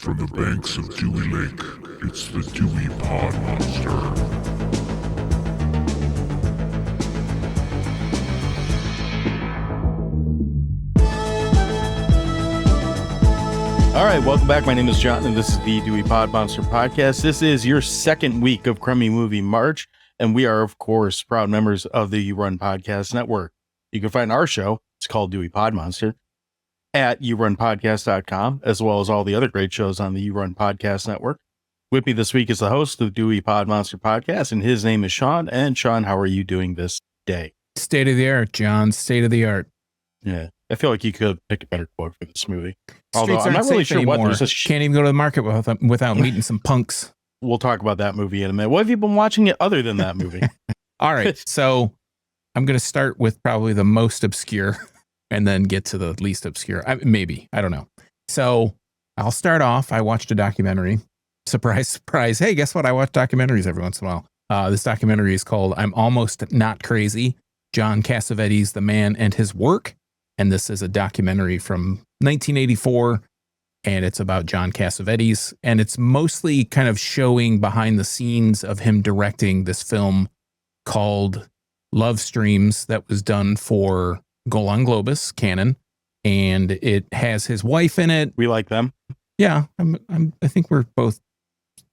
From the banks of Dewey Lake, it's the Dewey Pod Monster. All right, welcome back. My name is John, and this is the Dewey Pod Monster Podcast. This is your second week of Crummy Movie March, and we are, of course, proud members of the You Run Podcast Network. You can find our show, it's called Dewey Pod Monster, at yourunpodcast.com, as well as all the other great shows on the You Run Podcast Network. With me this week is the host of the Dewey Pod Monster Podcast, and his name is Sean. And Sean, how are you doing this day? State of the art, John. State of the art. Yeah, I feel like you could pick a better quote for this movie. Although I'm not really sure what. Can't even go to the market without meeting some punks. We'll talk about that movie in a minute. What have you been watching it other than that movie? All right, so I'm going to start with probably the most obscure and then get to the least obscure. Maybe. I don't know. So I'll start off. I watched a documentary. Surprise, surprise. Hey, guess what? I watch documentaries every once in a while. This documentary is called I'm Almost Not Crazy, John Cassavetes, the Man and His Work. And this is a documentary from 1984, and it's about John Cassavetes. And it's mostly kind of showing behind the scenes of him directing this film called Love Streams that was done for Golan Globus, Canon. And it has his wife in it. We like them. Yeah, I think we're both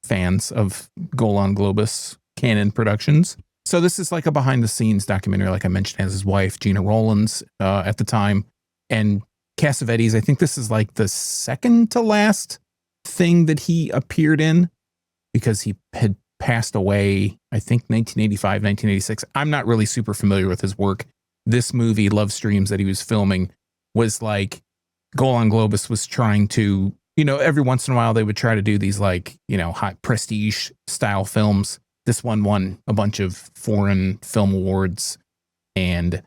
fans of Golan Globus, Canon Productions. So this is like a behind-the-scenes documentary, like I mentioned, has his wife, Gina Rollins, at the time. And Cassavetes, I think this is like the second to last thing that he appeared in, because he had passed away, I think, 1985, 1986. I'm not really super familiar with his work. This movie, Love Streams, that he was filming was like Golan Globus was trying to, every once in a while they would try to do these like, high prestige style films. This one won a bunch of foreign film awards, and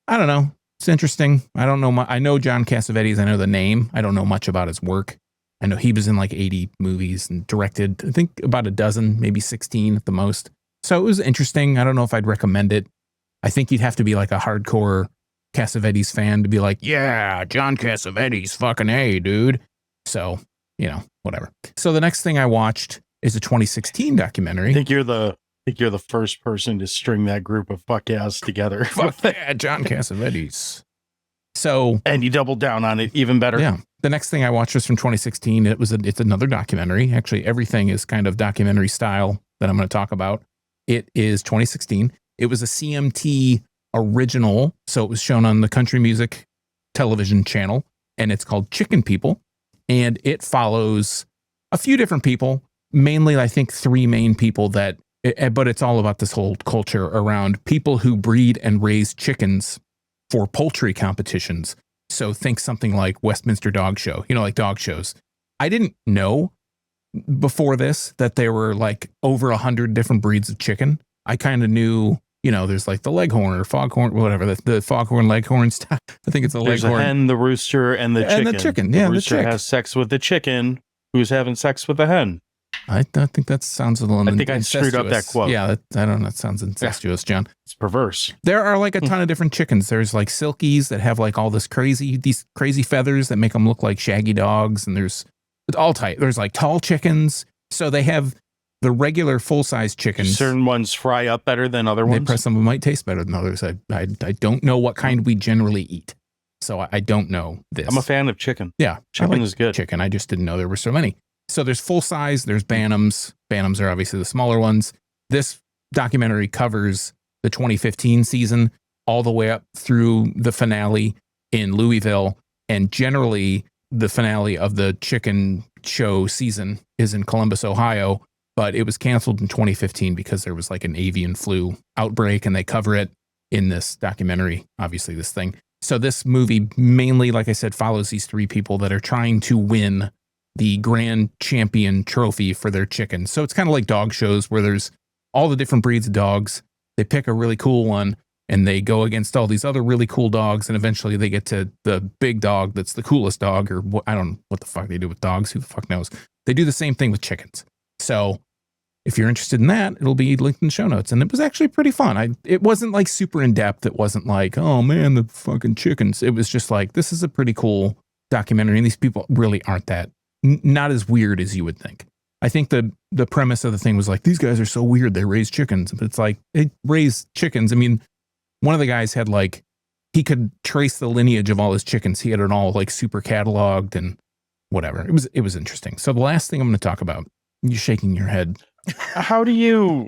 I don't know. It's interesting. I don't know. I know John Cassavetes. I know the name. I don't know much about his work. I know he was in like 80 movies and directed, I think, about a dozen, maybe 16 at the most. So it was interesting. I don't know if I'd recommend it. I think you'd have to be like a hardcore Cassavetes fan to be like, yeah, John Cassavetes, fucking A, dude. So, whatever. So the next thing I watched is a 2016 documentary. I think you're the first person to string that group of fuck ass together. Fuck yeah, John Cassavetes. So, and you doubled down on it even better. Yeah. The next thing I watched was from 2016. It's another documentary. Actually, everything is kind of documentary style that I'm going to talk about. It is 2016. It was a CMT original, so it was shown on the Country Music television channel, and it's called Chicken People, and it follows a few different people. Mainly, I think, three main people but it's all about this whole culture around people who breed and raise chickens for poultry competitions. So think something like Westminster Dog Show, like dog shows. I didn't know before this that there were like over 100 different breeds of chicken. I kind of knew, there's like the leghorn or foghorn, whatever, the foghorn, leghorn stuff. I think it's a leghorn. There's a hen, the rooster, and the chicken. And the chicken, yeah, the rooster has sex with the chicken, who's having sex with the hen. I think that sounds a little I think I screwed up that quote. Yeah, I don't know. That sounds incestuous, John. It's perverse. There are like a ton of different chickens. There's like silkies that have like all these crazy feathers that make them look like shaggy dogs. And there's all type. There's like tall chickens. So they have the regular full-size chickens. Certain ones fry up better than other ones. Some of them might taste better than others. I don't know what kind we generally eat. So I don't know this. I'm a fan of chicken. Yeah. Chicken is good. Chicken. I just didn't know there were so many. So there's full size, there's Bantams. Bantams are obviously the smaller ones. This documentary covers the 2015 season all the way up through the finale in Louisville. And generally, the finale of the chicken show season is in Columbus, Ohio. But it was canceled in 2015 because there was like an avian flu outbreak, and they cover it in this documentary, obviously this thing. So this movie mainly, like I said, follows these three people that are trying to win the grand champion trophy for their chickens. So it's kind of like dog shows where there's all the different breeds of dogs. They pick a really cool one and they go against all these other really cool dogs. And eventually they get to the big dog that's the coolest dog, or I don't know what the fuck they do with dogs. Who the fuck knows? They do the same thing with chickens. So if you're interested in that, it'll be linked in the show notes. And it was actually pretty fun. It wasn't like super in depth. It wasn't like, oh man, the fucking chickens. It was just like, this is a pretty cool documentary. And these people really aren't that not as weird as you would think. I think the premise of the thing was like, these guys are so weird, they raise chickens. But it's like, they raise chickens. I mean, one of the guys had like, he could trace the lineage of all his chickens. He had it all like super cataloged and whatever. It was interesting. So the last thing I'm going to talk about, you're shaking your head. How do you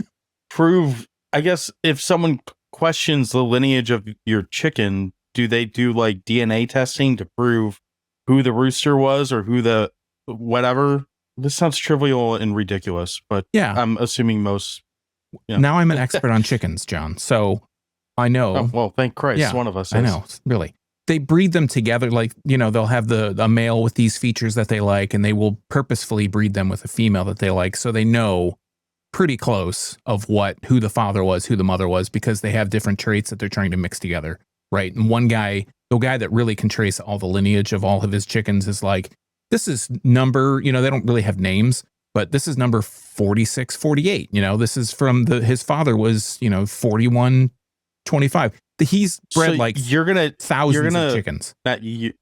prove, I guess, if someone questions the lineage of your chicken, do they do like DNA testing to prove who the rooster was or who the whatever? This sounds trivial and ridiculous, but yeah, I'm assuming most. Yeah. Now I'm an expert on chickens, John. So I know. Oh, well, thank Christ, one of us is. I know, really. They breed them together, like, you know, they'll have a male with these features that they like, and they will purposefully breed them with a female that they like, so they know pretty close of who the father was, who the mother was, because they have different traits that they're trying to mix together, right? And one guy, the guy that really can trace all the lineage of all of his chickens is like, this is number, you know, they don't really have names, but this is number 46, 48. You know, this is from his father was, you know, 41, 25. He's bred so like thousands of chickens. Not you.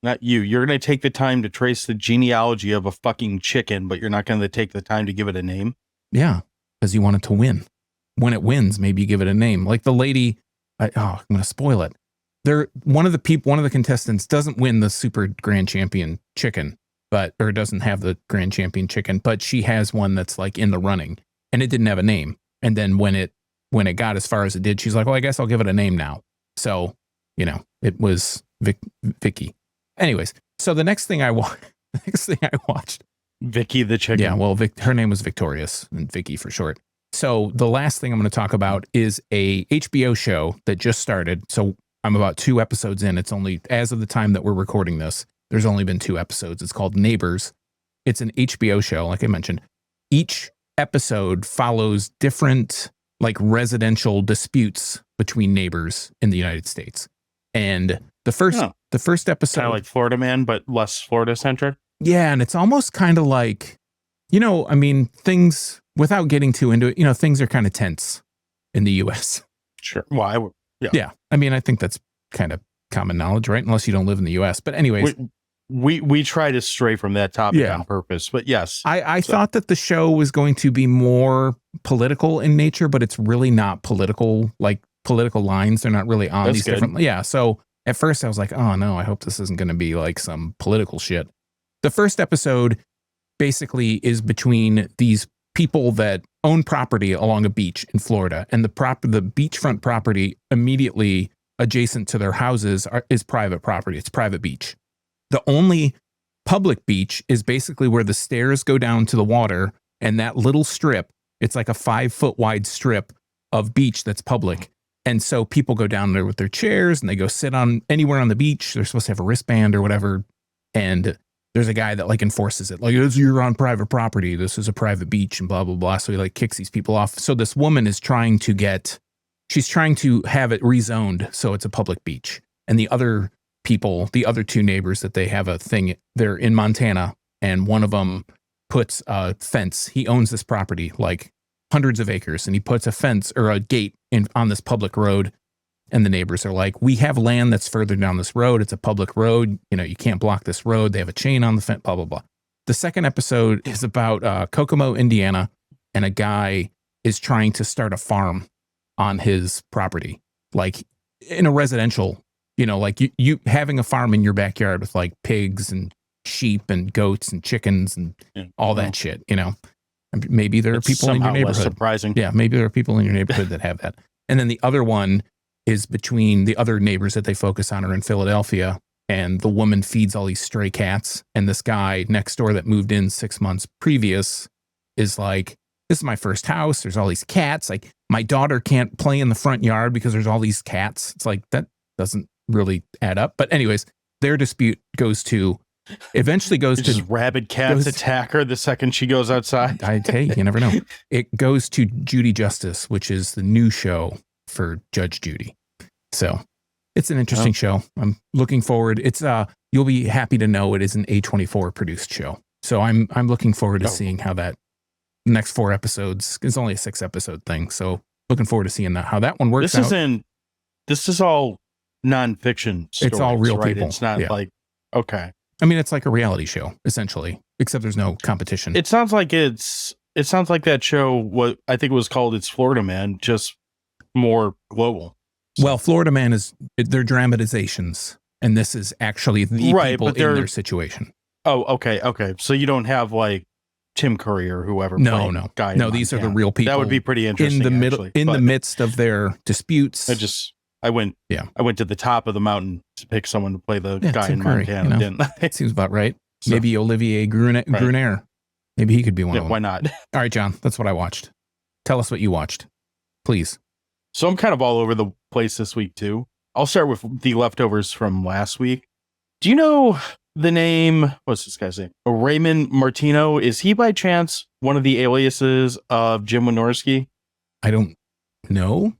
You're going to take the time to trace the genealogy of a fucking chicken, but you're not going to take the time to give it a name. Yeah, because you want it to win. When it wins, maybe you give it a name. Like the lady, I'm going to spoil it. One of the contestants doesn't win the super grand champion chicken, or doesn't have the grand champion chicken, but she has one that's like in the running, and it didn't have a name. And then when it got as far as it did, she's like, well, I guess I'll give it a name now. So, you know, it was Vicky. Anyways, so the next thing I watched, Vicky the chicken. Yeah, well, her name was Victorious, and Vicky for short. So the last thing I'm going to talk about is a HBO show that just started. So I'm about 2 episodes in. It's only, as of the time that we're recording this, there's only been 2 episodes. It's called Neighbors. It's an HBO show, like I mentioned. Each episode follows different like residential disputes between neighbors in the United States. And the first episode, kind of like Florida Man, but less Florida centric. Yeah, and it's almost kind of like, you know, I mean, things, without getting too into it, you know, things are kind of tense in the U.S. Sure. Well, yeah. I mean, I think that's kind of common knowledge, right? Unless you don't live in the U.S. But anyways, we try to stray from that topic on purpose. But yes, I thought that the show was going to be more political in nature, but it's really not political. Like political lines, they're not really on these different. Yeah. So at first I was like, oh no, I hope this isn't going to be like some political shit. The first episode basically is between these people that own property along a beach in Florida, and the beachfront property immediately adjacent to their houses is private property. It's private beach. The only public beach is basically where the stairs go down to the water, and that little strip, it's like a 5-foot wide strip of beach that's public. And so people go down there with their chairs and they go sit on anywhere on the beach. They're supposed to have a wristband or whatever. And there's a guy that like enforces it. Like, you're on private property. This is a private beach and blah, blah, blah. So he like kicks these people off. So this woman is trying to have it rezoned so it's a public beach. And the other people, the other 2 neighbors that they have a thing, they're in Montana, and one of them puts a fence. He owns this property, like hundreds of acres, and he puts a fence or a gate on this public road. And the neighbors are like, we have land that's further down this road. It's a public road. You know, you can't block this road. They have a chain on the fence, blah, blah, blah. The second episode is about Kokomo, Indiana, and a guy is trying to start a farm on his property, like in a residential, you know, like you having a farm in your backyard with like pigs and sheep and goats and chickens and all that shit, you know. Maybe there are people in your neighborhood. Surprising. Yeah, maybe there are people in your neighborhood that have that. And then the other one is between the other neighbors that they focus on are in Philadelphia, and the woman feeds all these stray cats. And this guy next door that moved in 6 months previous is like, this is my first house. There's all these cats. Like, my daughter can't play in the front yard because there's all these cats. It's like, that doesn't really add up. But anyways, their dispute eventually goes to rabid cats attack her the second she goes outside. Hey, you never know. It goes to Judy Justice, which is the new show for Judge Judy. So it's an interesting show. I'm looking forward. It's you'll be happy to know it is an A24 produced show. So I'm looking forward to seeing how that next 4 episodes, it's only a 6-episode thing. So looking forward to seeing how that one works out. This is all nonfiction stories, it's all real right? people. It's not like, okay. I mean, it's like a reality show, essentially, except there's no competition. It sounds like it sounds like that show, what I think it was called It's Florida Man, just more global. Well, Florida Man they're dramatizations, and this is actually the people in their situation. Oh, okay. So you don't have like Tim Curry or whoever. No. These are the real people. That would be pretty interesting. In the midst of their disputes. I went to the top of the mountain to pick someone to play the guy Tim in Curry, Montana. Didn't I? Seems about right. So, maybe Olivier Gruner. Maybe he could be one of them. Why not? All right, John, that's what I watched. Tell us what you watched, please. So I'm kind of all over the place this week too. I'll start with the leftovers from last week. Do you know the name? What's this guy's name? Raymond Martino. Is he by chance one of the aliases of Jim Wynorski? I don't know.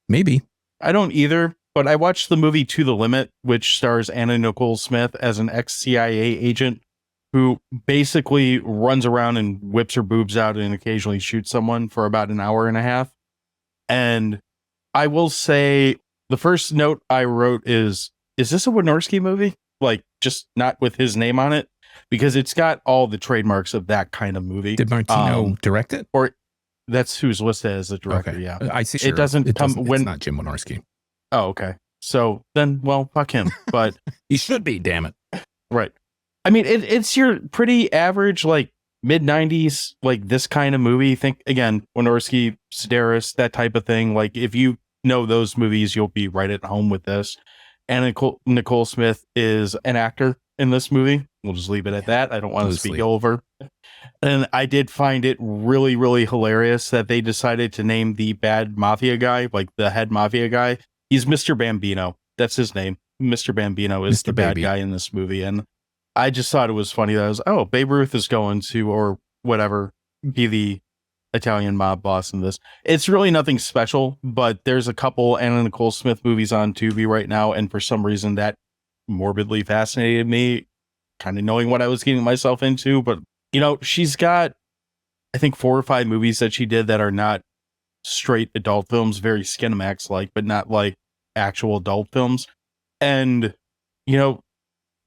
Maybe. I don't either, but I watched the movie To the Limit, which stars Anna Nicole Smith as an ex-CIA agent who basically runs around and whips her boobs out and occasionally shoots someone for about an hour and a half. And I will say the first note I wrote is this a Wynorski movie? Like, just not with his name on it? Because it's got all the trademarks of that kind of movie. Did Martino direct it? Or that's who's listed as the director, okay. yeah. I see. Sure. It doesn't come when... It's not Jim Wynorski. Oh, okay. So then, well, fuck him. But he should be, damn it. Right. I mean, it's your pretty average, like, mid-90s, like, this kind of movie. Think, again, Wynorski, Sedaris, that type of thing. Like, if you know those movies, you'll be right at home with this. And Nicole Smith is an actor in this movie. We'll just leave it at that. I don't want to speak over. And I did find it really, really hilarious that they decided to name the bad mafia guy, like the head mafia guy. He's Mr. Bambino. That's his name. Mr. Bambino is the bad guy in this movie. And I just thought it was funny that Babe Ruth is going to, or whatever, be the Italian mob boss in this. It's really nothing special, but there's a couple Anna Nicole Smith movies on Tubi right now. And for some reason that morbidly fascinated me, kind of knowing what I was getting myself into. But, you know, she's got, I think, 4 or 5 movies that she did that are not straight adult films, very Skinamax-like, but not like actual adult films. And, you know,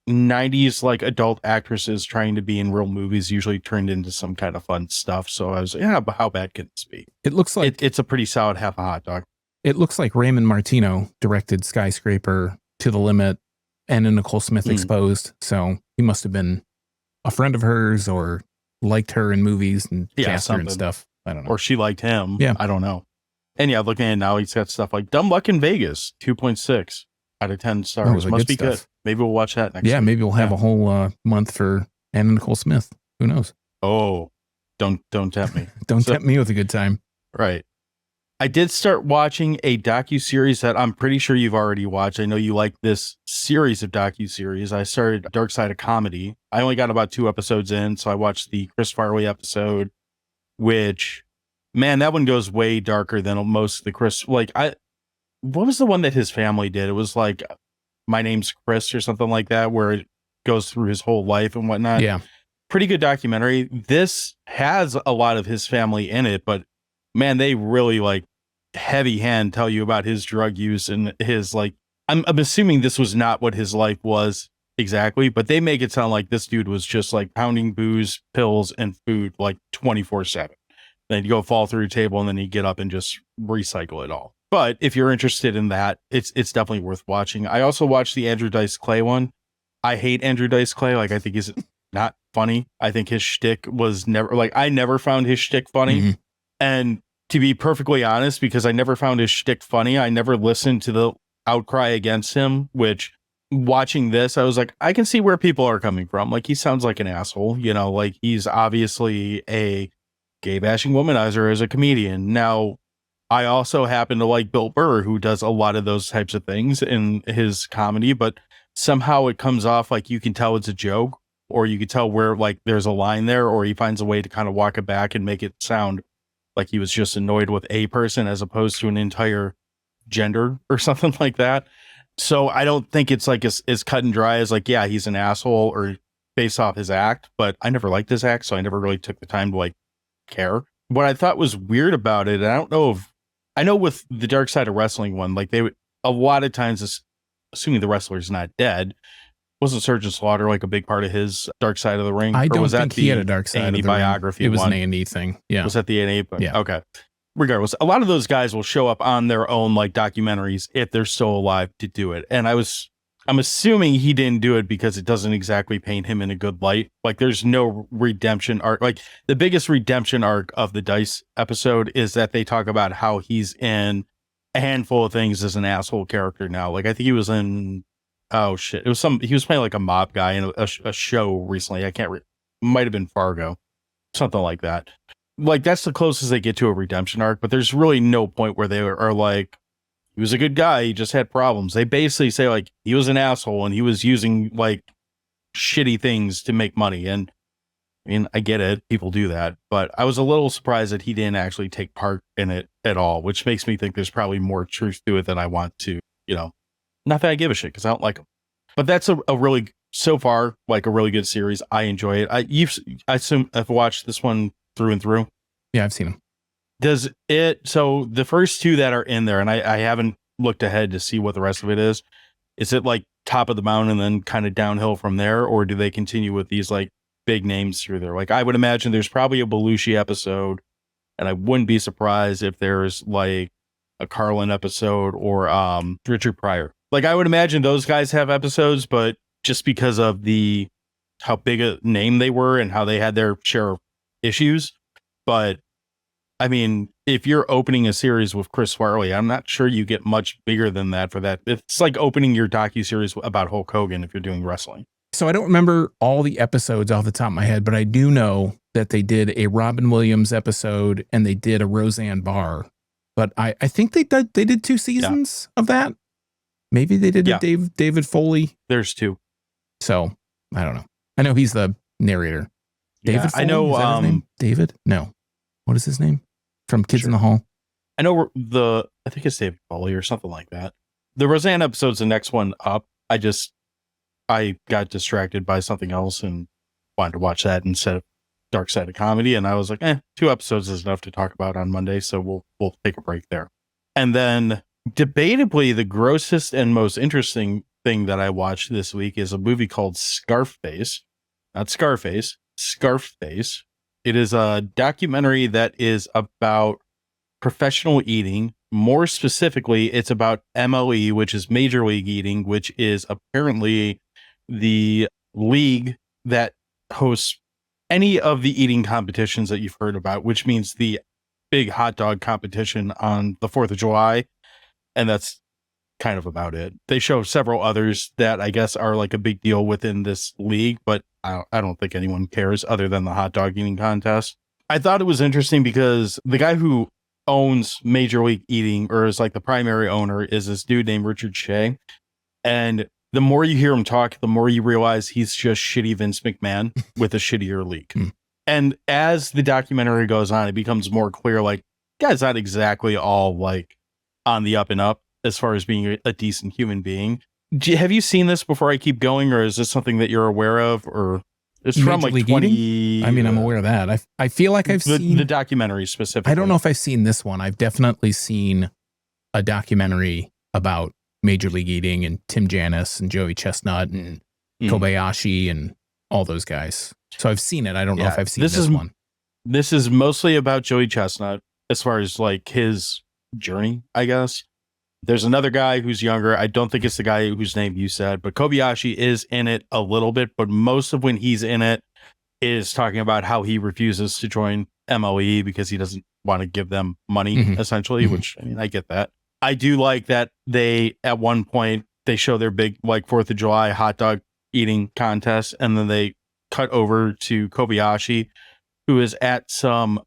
90s like adult actresses trying to be in real movies usually turned into some kind of fun stuff. So I was like, yeah, but how bad can this be? It looks like it's a pretty solid half a hot dog. It looks like Raymond Martino directed Skyscraper, To the Limit, and Nicole Smith Exposed. So he must have been a friend of hers or liked her in movies and cast her and stuff. I don't know. Or she liked him. Yeah. I don't know. And yeah, looking at it now, he's got stuff like Dumb Luck in Vegas, 2.6 out of 10 stars. Must be good. Maybe we'll watch that next week. Maybe we'll have a whole month for Anna Nicole Smith. Who knows? Oh, don't tempt me. Don't tempt me with a good time. Right. I did start watching a docuseries that I'm pretty sure you've already watched. I know you like this series of docuseries. I started Dark Side of Comedy. I only got about 2 episodes in, so I watched the Chris Farley episode, which, man, that one goes way darker than most of the Chris. Like, what was the one that his family did? It was like, My Name's Chris or something like that, where it goes through his whole life and whatnot. Yeah. Pretty good documentary. This has a lot of his family in it, but man, they really like heavy hand tell you about his drug use and his like, I'm assuming this was not what his life was exactly, but they make it sound like this dude was just like pounding booze, pills, and food like 24/7. Then he'd go fall through a table and then he'd get up and just recycle it all. But if you're interested in that, it's definitely worth watching. I also watched the Andrew Dice Clay one. I hate Andrew Dice Clay. Like, I think he's not funny. I think his shtick was never, like, I never found his shtick funny. Mm-hmm. And to be perfectly honest, because I never found his shtick funny, I never listened to the outcry against him, which watching this, I was like, I can see where people are coming from. Like, he sounds like an asshole, you know, like he's obviously a gay bashing womanizer as a comedian. Now, I also happen to like Bill Burr, who does a lot of those types of things in his comedy, but somehow it comes off like you can tell it's a joke, or you can tell where like there's a line there, or he finds a way to kind of walk it back and make it sound like he was just annoyed with a person as opposed to an entire gender or something like that. So I don't think it's like as cut and dry as like, yeah, he's an asshole or based off his act, but I never liked his act, so I never really took the time to like care. What I thought was weird about it, and I don't know if, I know with the Dark Side of Wrestling one, like they would, a lot of times, assuming the wrestler's not dead, wasn't Surgeon Slaughter like a big part of his Dark Side of the Ring? I Or don't was that think he had a Dark Side A&E of the Ring. biography It was one? an A&E thing. Yeah. Was that the A&E? Yeah. Okay. Regardless, a lot of those guys will show up on their own like documentaries if they're still alive to do it. And I'm assuming he didn't do it because it doesn't exactly paint him in a good light. Like there's no redemption arc. Like the biggest redemption arc of the Dice episode is that they talk about how he's in a handful of things as an asshole character now. Like I think he was in, oh shit. He was playing like a mob guy in a show recently. Might have been Fargo, something like that. Like that's the closest they get to a redemption arc, but there's really no point where they are like, he was a good guy, he just had problems. They basically say like he was an asshole and he was using like shitty things to make money. And I mean, I get it, people do that, but I was a little surprised that he didn't actually take part in it at all, which makes me think there's probably more truth to it than I want to, not that I give a shit because I don't like him. But that's a really, so far, like a really good series. I enjoy it. I assume I've watched this one through and through. Yeah, I've seen them. So the first two that are in there, and I haven't looked ahead to see what the rest of it is it like top of the mountain and then kind of downhill from there? Or do they continue with these like big names through there? Like I would imagine there's probably a Belushi episode, and I wouldn't be surprised if there's like a Carlin episode or Richard Pryor. Like I would imagine those guys have episodes, but just because of how big a name they were and how they had their share of issues. But I mean, if you're opening a series with Chris Farley, I'm not sure you get much bigger than that for that. It's like opening your docuseries about Hulk Hogan if you're doing wrestling. So I don't remember all the episodes off the top of my head, but I do know that they did a Robin Williams episode and they did a Roseanne Barr. But I think they did 2 seasons of that. Maybe they did a David Foley. There's 2. So I don't know. I know he's the narrator. David Foley? I know. Is that his name? David? No. What is his name? From Kids in the Hall? I know I think it's David Foley or something like that. The Roseanne episode's the next one up. I got distracted by something else and wanted to watch that instead of Dark Side of Comedy. And I was like, 2 episodes is enough to talk about on Monday. So we'll take a break there. And then debatably the grossest and most interesting thing that I watched this week is a movie called Scarface. Not Scarface, Scarface. It is a documentary that is about professional eating. More specifically, it's about MLE, which is Major League Eating, which is apparently the league that hosts any of the eating competitions that you've heard about, which means the big hot dog competition on the 4th of July. And that's kind of about it. They show several others that I guess are like a big deal within this league, but I don't think anyone cares other than the hot dog eating contest. I thought it was interesting because the guy who owns Major League Eating, or is like the primary owner, is this dude named Richard Shea. And the more you hear him talk, the more you realize he's just shitty Vince McMahon with a shittier league. And as the documentary goes on, it becomes more clear, like, guy's not exactly all like on the up and up as far as being a decent human being. Have you seen this before I keep going, or is this something that you're aware of? Or it's from like 20. Eating? I mean, I'm aware of that. I feel like I've seen the documentary specifically. I don't know if I've seen this one. I've definitely seen a documentary about Major League Eating and Tim Janus and Joey Chestnut and Kobayashi and all those guys. So I've seen it. I don't know if I've seen this one. This is mostly about Joey Chestnut as far as like his journey, I guess. There's another guy who's younger. I don't think it's the guy whose name you said, but Kobayashi is in it a little bit, but most of when he's in it is talking about how he refuses to join MLE because he doesn't want to give them money, essentially, which, I mean, I get that. I do like that they, at one point, they show their big, like, 4th of July hot dog eating contest, and then they cut over to Kobayashi, who is at some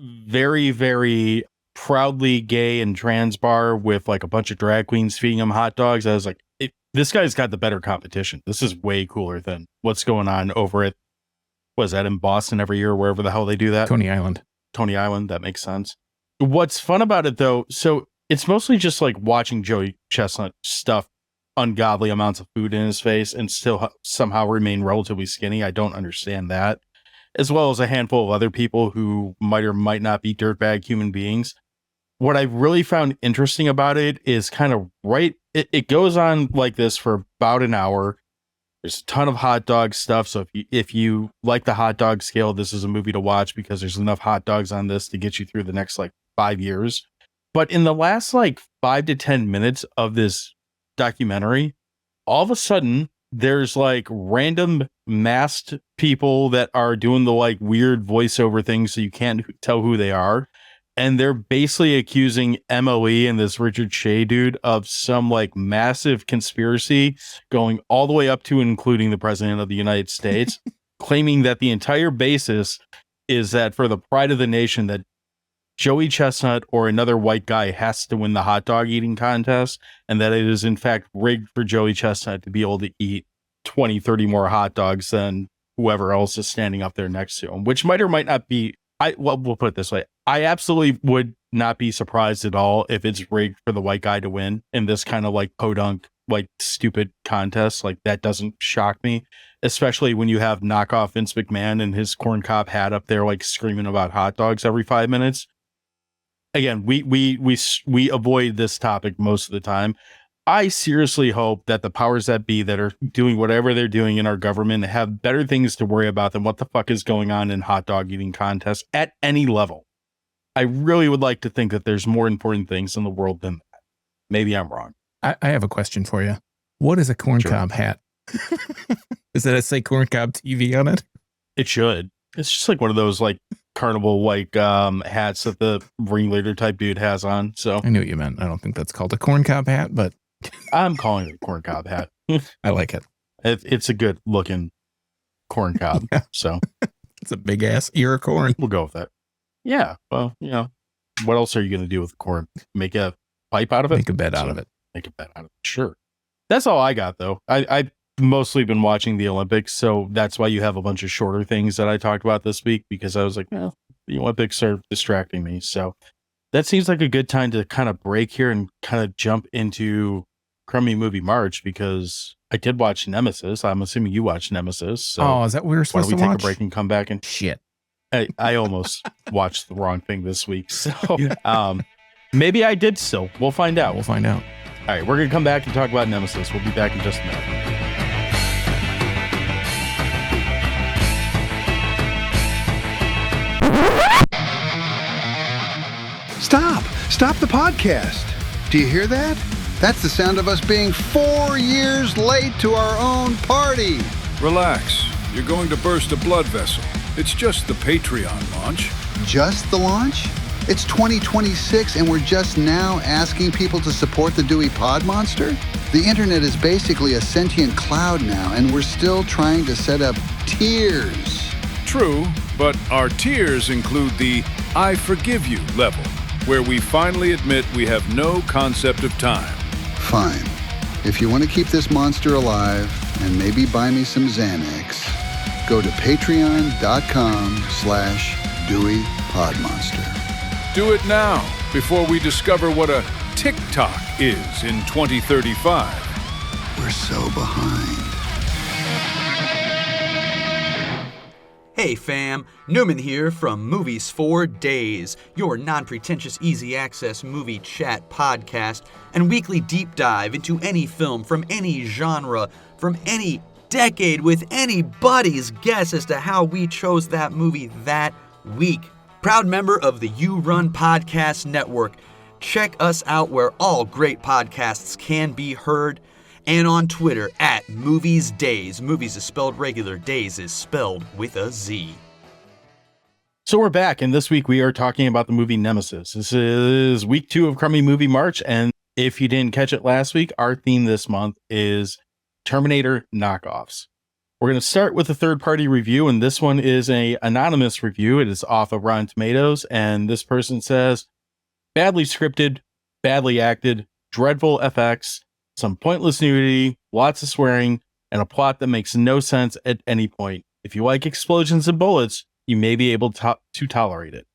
very, very proudly gay and trans bar with like a bunch of drag queens feeding him hot dogs. I was like, this guy's got the better competition. This is way cooler than what's going on over at, was that in Boston every year, wherever the hell they do that? Coney Island. That makes sense. What's fun about it though, so it's mostly just like watching Joey Chestnut stuff ungodly amounts of food in his face and still somehow remain relatively skinny. I don't understand that. As well as a handful of other people who might or might not be dirtbag human beings. What I really found interesting about it is kind of it goes on like this for about an hour. There's a ton of hot dog stuff. So if you like the hot dog scale, this is a movie to watch because there's enough hot dogs on this to get you through the next like 5 years. But in the last like 5 to 10 minutes of this documentary, all of a sudden there's like random masked people that are doing the like weird voiceover things so you can't tell who they are. And they're basically accusing Emily and this Richard Shea dude of some like massive conspiracy going all the way up to and including the president of the United States, claiming that the entire basis is that for the pride of the nation that Joey Chestnut or another white guy has to win the hot dog eating contest, and that it is in fact rigged for Joey Chestnut to be able to eat 20, 30 more hot dogs than whoever else is standing up there next to him, which might or might not be. We'll put it this way. I absolutely would not be surprised at all if it's rigged for the white guy to win in this kind of like podunk, like stupid contest. Like that doesn't shock me, especially when you have knockoff Vince McMahon and his corn cob hat up there, like screaming about hot dogs every 5 minutes. Again, we avoid this topic most of the time. I seriously hope that the powers that be that are doing whatever they're doing in our government have better things to worry about than what the fuck is going on in hot dog eating contests at any level. I really would like to think that there's more important things in the world than that. Maybe I'm wrong. I have a question for you. What is a corncob hat? Does it say corncob TV on it? It should. It's just like one of those like carnival like hats that the ringleader type dude has on. So I knew what you meant. I don't think that's called a corncob hat, but I'm calling it a corncob hat. I like it. It's a good looking corncob. Yeah. So it's a big ass ear of corn. We'll go with that. Yeah. Well, you know, what else are you going to do with the corn? Make a pipe out of it? Make a bed out of it. Make a bed out of it. Sure. That's all I got though. I've mostly been watching the Olympics. So that's why you have a bunch of shorter things that I talked about this week, because I was like, well, the Olympics are distracting me. So that seems like a good time to kind of break here and kind of jump into Crummy Movie March, because I did watch Nemesis. I'm assuming you watched Nemesis. So is that what we were supposed to watch? Why don't we take a break and come back and shit. I almost watched the wrong thing this week. So maybe I did still. We'll find out. We'll find out. All right, we're going to come back and talk about Nemesis. We'll be back in just a minute. Stop the podcast. Do you hear that? That's the sound of us being 4 years late to our own party. Relax. You're going to burst a blood vessel. It's just the Patreon launch. Just the launch? It's 2026 and we're just now asking people to support the Dewey Pod Monster? The internet is basically a sentient cloud now, and we're still trying to set up tiers. True, but our tiers include the I forgive you level, where we finally admit we have no concept of time. Fine. If you want to keep this monster alive and maybe buy me some Xanax, go to patreon.com/Dewey Podmonster. Do it now, before we discover what a TikTok is in 2035. We're so behind. Hey fam, Newman here from Movies for Days, your non-pretentious easy access movie chat podcast and weekly deep dive into any film from any genre, from any decade, with anybody's guess as to how we chose that movie that week. Proud member of the You Run Podcast Network. Check us out where all great podcasts can be heard, and on Twitter at Movies Days. Movies is spelled regular, Days is spelled with a Z. So we're back, and this week we are talking about the movie Nemesis. This is week 2 of Crummy Movie March, and if you didn't catch it last week, our theme this month is Terminator knockoffs. We're going to start with a third-party review, and this one is an anonymous review. It is off of Rotten Tomatoes, and this person says, badly scripted, badly acted, dreadful FX, some pointless nudity, lots of swearing, and a plot that makes no sense at any point. If you like explosions and bullets, you may be able to tolerate it.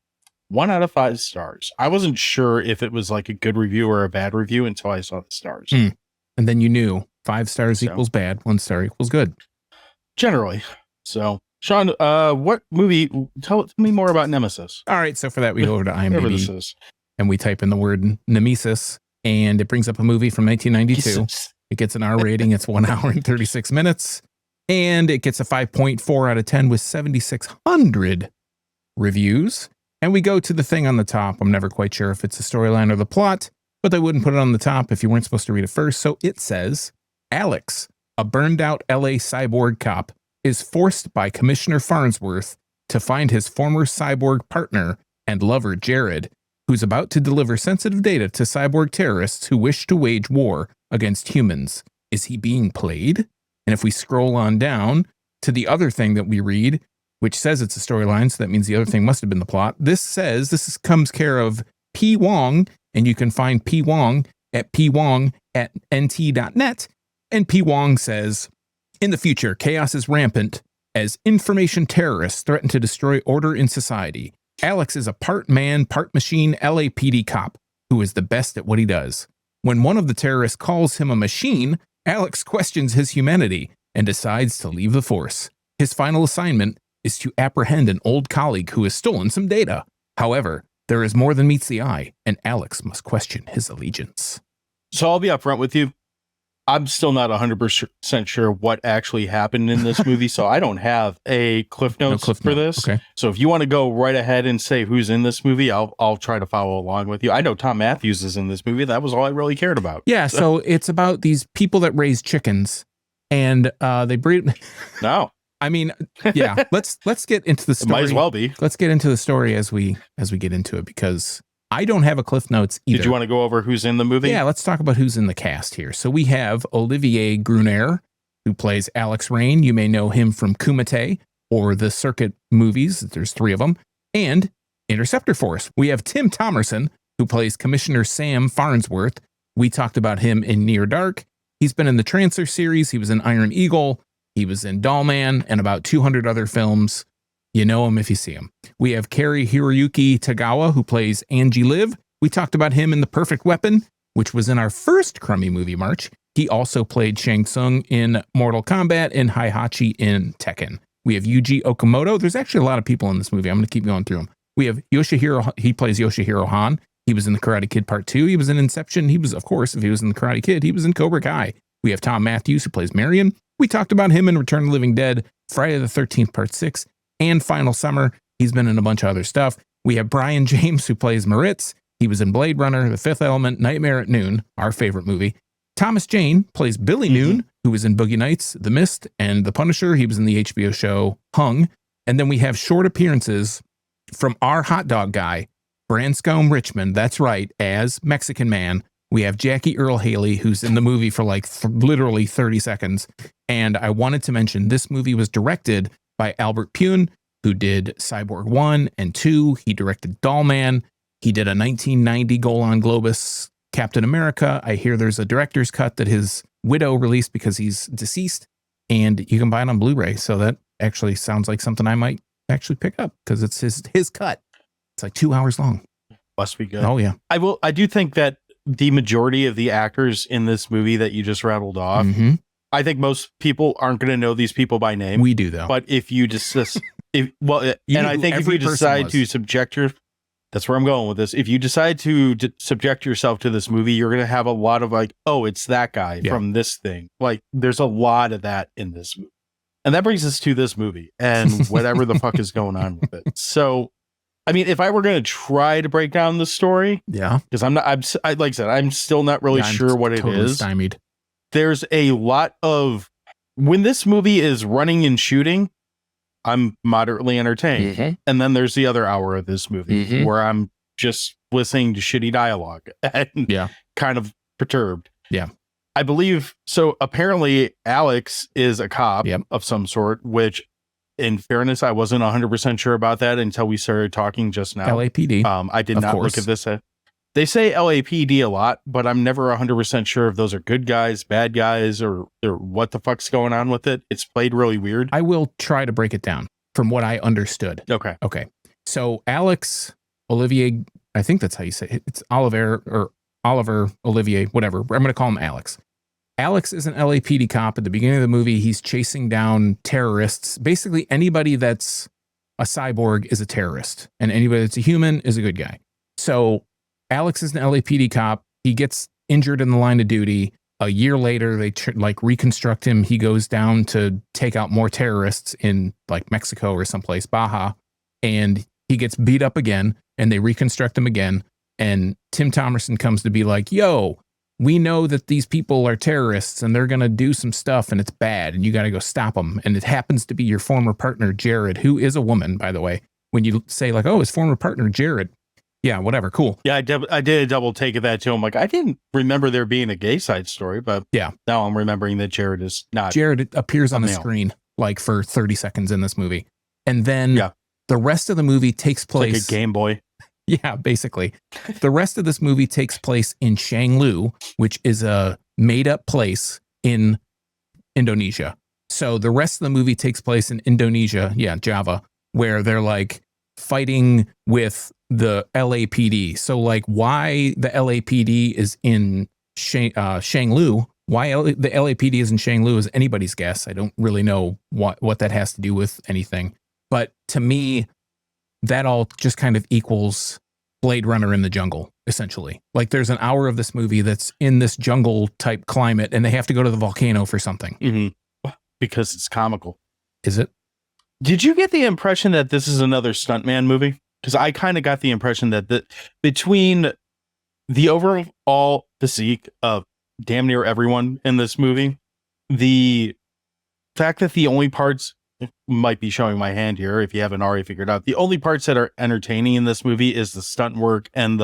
1 out of 5 stars. I wasn't sure if it was like a good review or a bad review until I saw the stars. And then you knew 5 stars equals bad, 1 star equals good. Generally. So, Sean, what movie? Tell me more about Nemesis. All right, so for that we go over to Whatever this IMDb is. and we type in the word Nemesis, and it brings up a movie from 1992. It gets an R rating. It's 1 hour and 36 minutes. And it gets a 5.4 out of 10 with 7,600 reviews. And we go to the thing on the top. I'm never quite sure if it's a storyline or the plot, but they wouldn't put it on the top if you weren't supposed to read it first. So it says, Alex, a burned out LA cyborg cop, is forced by Commissioner Farnsworth to find his former cyborg partner and lover, Jared, who's about to deliver sensitive data to cyborg terrorists who wish to wage war against humans. Is he being played? And if we scroll on down to the other thing that we read, which says it's a storyline, so that means the other thing must have been the plot. Comes care of P. Wong, and you can find P. Wong at pwong@nt.net. And P. Wong says, in the future, chaos is rampant as information terrorists threaten to destroy order in society. Alex is a part man, part machine LAPD cop who is the best at what he does. When one of the terrorists calls him a machine, Alex questions his humanity and decides to leave the force. His final assignment is to apprehend an old colleague who has stolen some data. However, there is more than meets the eye, and Alex must question his allegiance. So I'll be upfront with you. I'm still not 100% sure what actually happened in this movie, so I don't have a cliff notes for this. Okay. So if you want to go right ahead and say who's in this movie, I'll try to follow along with you. I know Tom Matthews is in this movie. That was all I really cared about. Yeah, so it's about these people that raise chickens, and they breed. No. I mean, yeah. Let's get into the story. It might as well be. Let's get into the story as we get into it, because I don't have a cliff notes either. Did you want to go over who's in the movie? Yeah, let's talk about who's in the cast here. So we have Olivier Gruner, who plays Alex Rain. You may know him from Kumite or the Circuit movies. There's 3 of them. And Interceptor Force. We have Tim Thomerson, who plays Commissioner Sam Farnsworth. We talked about him in Near Dark. He's been in the Trancer series. He was in Iron Eagle. He was in Dollman and about 200 other films. You know him if you see him. We have Cary-Hiroyuki Tagawa, who plays Angie Liv. We talked about him in The Perfect Weapon, which was in our first Crummy movie March. He also played Shang Tsung in Mortal Kombat and Heihachi in Tekken. We have Yuji Okamoto. There's actually a lot of people in this movie. I'm going to keep going through them. We have Yoshihiro. He plays Yoshihiro Han. He was in The Karate Kid Part 2. He was in Inception. He was, of course, if he was in The Karate Kid, he was in Cobra Kai. We have Tom Matthews, who plays Marion. We talked about him in Return of the Living Dead, Friday the 13th Part 6, and Final Summer. He's been in a bunch of other stuff. We have Brian James, who plays Moritz. He was in Blade Runner, The Fifth Element, Nightmare at Noon, our favorite movie. Thomas Jane plays Billy Noon, who was in Boogie Nights, The Mist, and The Punisher. He was in the HBO show Hung. And then we have short appearances from our hot dog guy, Branscombe Richmond. That's right, as Mexican Man. We have Jackie Earl Haley, who's in the movie for like literally 30 seconds. And I wanted to mention this movie was directed by Albert Pyun, who did Cyborg 1 and 2. He directed Dollman. He did a 1990 Golan Globus Captain America. I hear there's a director's cut that his widow released because he's deceased, and you can buy it on Blu-ray. So that actually sounds like something I might actually pick up because it's his cut. It's like 2 hours long. Must be good. Oh, yeah. I do think that the majority of the actors in this movie that you just rattled off, I think most people aren't going to know these people by name. We do, though. But if you just, I think if you decide to that's where I'm going with this. If you decide to subject yourself to this movie, you're going to have a lot of like, oh, it's that guy from this thing. Like, there's a lot of that in this movie. And that brings us to this movie and whatever the fuck is going on with it. So, I mean, if I were going to try to break down the story, because like I said, I'm still not really sure what it is. Stymied. There's a lot of, when this movie is running and shooting, I'm moderately entertained. And then there's the other hour of this movie where I'm just listening to shitty dialogue and kind of perturbed. Yeah. I believe, so apparently Alex is a cop of some sort, which in fairness, I wasn't 100% sure about that until we started talking just now. LAPD. I did not look at this. They say LAPD a lot, but I'm never 100% sure if those are good guys, bad guys, or what the fuck's going on with it. It's played really weird. I will try to break it down from what I understood. Okay. So Alex, Olivier, I think that's how you say it. It's Oliver, Olivier, whatever. I'm going to call him Alex. Alex is an LAPD cop. At the beginning of the movie, he's chasing down terrorists. Basically, anybody that's a cyborg is a terrorist, and anybody that's a human is a good guy. So Alex is an LAPD cop. He gets injured in the line of duty. A year later, they like reconstruct him. He goes down to take out more terrorists in like Mexico or someplace, Baja, and he gets beat up again, and they reconstruct him again. And Tim Thomerson comes to be like, yo, we know that these people are terrorists and they're going to do some stuff and it's bad and you got to go stop them. And it happens to be your former partner, Jared, who is a woman, by the way. When you say like, oh, his former partner, Jared. Yeah, whatever. Cool. Yeah, I did a double take of that too. I'm like, I didn't remember there being a gay side story, but yeah, now I'm remembering that Jared is not. Jared appears on the screen like for 30 seconds in this movie. And then the rest of the movie takes place. Like a Game Boy. Yeah, basically. The rest of this movie takes place in Shanglu, which is a made up place in Indonesia. So the rest of the movie takes place in Indonesia, Java, where they're like fighting with the LAPD. So like why the LAPD is in Shanglu, why the LAPD is in Shanglu is anybody's guess. I don't really know what that has to do with anything. But to me, that all just kind of equals Blade Runner in the jungle, essentially. Like there's an hour of this movie that's in this jungle type climate and they have to go to the volcano for something. Mm-hmm. Because it's comical. Is it? Did you get the impression that this is another stuntman movie? Because I kind of got the impression that between the overall physique of damn near everyone in this movie, the fact that the only parts, might be showing my hand here if you haven't already figured out, the only parts that are entertaining in this movie is the stunt work and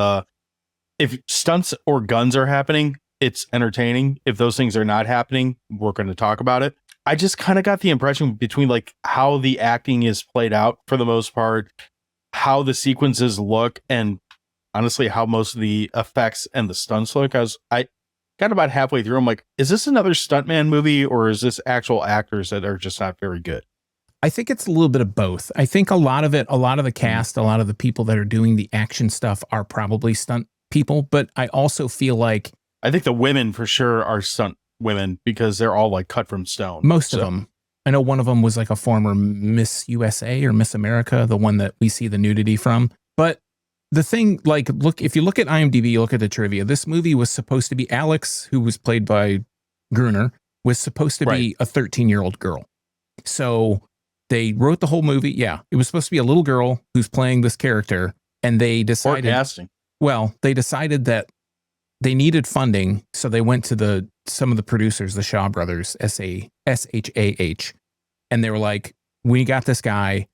if stunts or guns are happening, it's entertaining. If those things are not happening, we're going to talk about it. I just kind of got the impression between like how the acting is played out for the most part, how the sequences look, and honestly, how most of the effects and the stunts look. I got about halfway through. I'm like, is this another stuntman movie or is this actual actors that are just not very good? I think it's a little bit of both. I think a lot of the cast, a lot of the people that are doing the action stuff are probably stunt people, but I also feel like I think the women for sure are stunt women because they're all like cut from stone. Most of them. I know one of them was like a former Miss USA or Miss America, the one that we see the nudity from. But the thing, like, if you look at IMDb, you look at the trivia, this movie was supposed to be Alex, who was played by Gruner, was supposed to be a 13-year-old girl. So they wrote the whole movie. Yeah, it was supposed to be a little girl who's playing this character. And they decided, they decided that they needed funding. So they went to some of the producers, the Shaw brothers, SHAH. And they were like, we got this guy.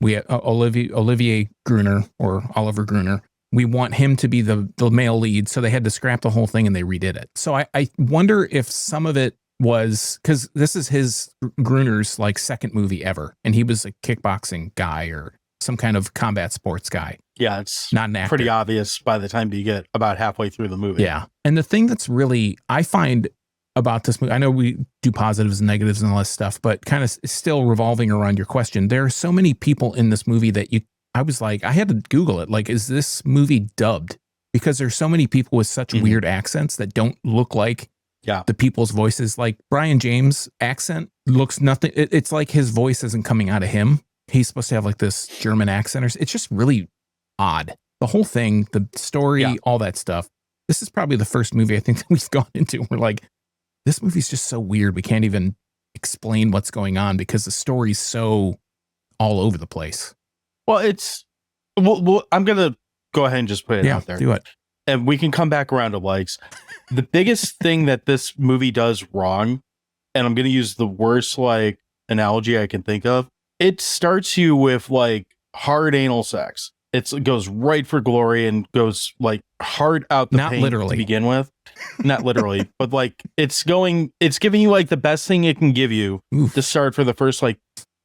We have Olivier Gruner or Oliver Gruner. We want him to be the male lead. So they had to scrap the whole thing and they redid it. So I wonder if some of it was because this is Gruner's like second movie ever. And he was a kickboxing guy or some kind of combat sports guy. Yeah, it's not an actor. Pretty obvious by the time you get about halfway through the movie. Yeah. And the thing that's really, I find about this movie, I know we do positives and negatives and all this stuff, but kind of still revolving around your question. There are so many people in this movie that I was like, I had to Google it. Like, is this movie dubbed? Because there's so many people with such weird accents that don't look like the people's voices. Like Brian James' accent looks nothing. It's like his voice isn't coming out of him. He's supposed to have like this German accent. It's just really odd. The whole thing, the story, all that stuff. This is probably the first movie I think that we've gone into. We're like, this movie's just so weird. We can't even explain what's going on because the story's so all over the place. Well, I'm going to go ahead and just put it out there. Do it. And we can come back around to likes. The biggest thing that this movie does wrong, and I'm going to use the worst like analogy I can think of. It starts you with like hard anal sex. It goes right for glory and goes like hard out the paint to begin with. Not literally, but like it's giving you like the best thing it can give you to start for the first like